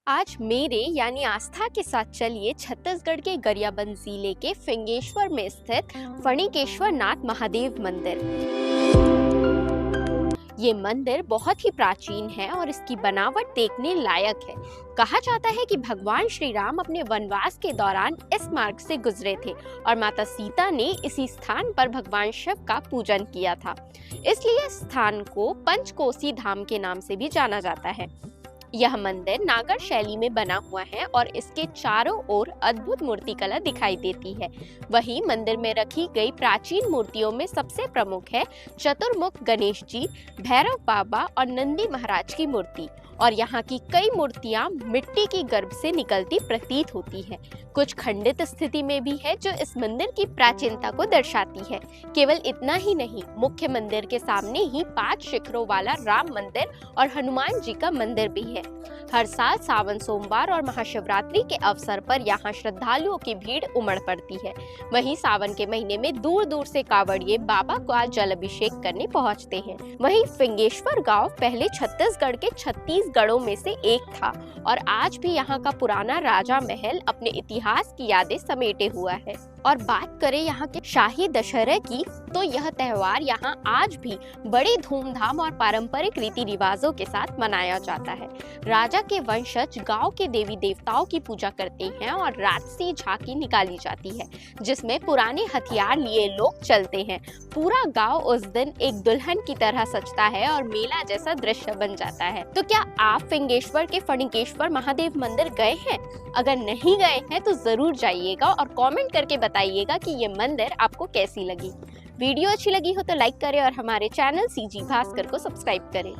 आज मेरे यानी आस्था के साथ चलिए छत्तीसगढ़ के गरियाबंद जिले के फिंगेश्वर में स्थित फणिकेश्वर नाथ महादेव मंदिर। ये मंदिर बहुत ही प्राचीन है और इसकी बनावट देखने लायक है। कहा जाता है कि भगवान श्री राम अपने वनवास के दौरान इस मार्ग से गुजरे थे और माता सीता ने इसी स्थान पर भगवान शिव का पूजन किया था। इसलिए इस स्थान को पंचकोसी धाम के नाम से भी जाना जाता है। यह मंदिर नागर शैली में बना हुआ है और इसके चारों ओर अद्भुत मूर्तिकला दिखाई देती है। वहीं मंदिर में रखी गई प्राचीन मूर्तियों में सबसे प्रमुख है चतुर्मुख गणेश जी, भैरव बाबा और नंदी महाराज की मूर्ति। और यहाँ की कई मूर्तियाँ मिट्टी की गर्भ से निकलती प्रतीत होती है। कुछ खंडित स्थिति में भी है, जो इस मंदिर की प्राचीनता को दर्शाती है। केवल इतना ही नहीं, मुख्य मंदिर के सामने ही 5 शिखरों वाला राम मंदिर और हनुमान जी का मंदिर भी है। हर साल सावन सोमवार और महाशिवरात्रि के अवसर पर यहाँ श्रद्धालुओं की भीड़ उमड़ पड़ती है। वहीं सावन के महीने में दूर दूर से कांवड़िए बाबा का जल अभिषेक करने पहुँचते हैं। वहीं फिंगेश्वर गांव पहले छत्तीसगढ़ के 36 गढ़ों में से एक था और आज भी यहाँ का पुराना राजा महल अपने इतिहास की यादें समेटे हुआ है। और बात करें यहाँ के शाही दशहरे की, तो यह त्योहार यहाँ आज भी बड़े धूमधाम और पारंपरिक रीति रिवाजों के साथ मनाया जाता है। राजा के वंशज गांव के देवी देवताओं की पूजा करते हैं और राजसी झांकी निकाली जाती है, जिसमें पुराने हथियार लिए लोग चलते हैं। पूरा गांव उस दिन एक दुल्हन की तरह सजता है और मेला जैसा दृश्य बन जाता है। तो क्या आप फिंगेश्वर के फणिकेश्वर महादेव मंदिर गए हैं? अगर नहीं गए हैं तो जरूर जाइएगा और कमेंट करके बताइएगा कि ये मंदिर आपको कैसी लगी। वीडियो अच्छी लगी हो तो लाइक करें और हमारे चैनल सीजी भास्कर को सब्सक्राइब करें।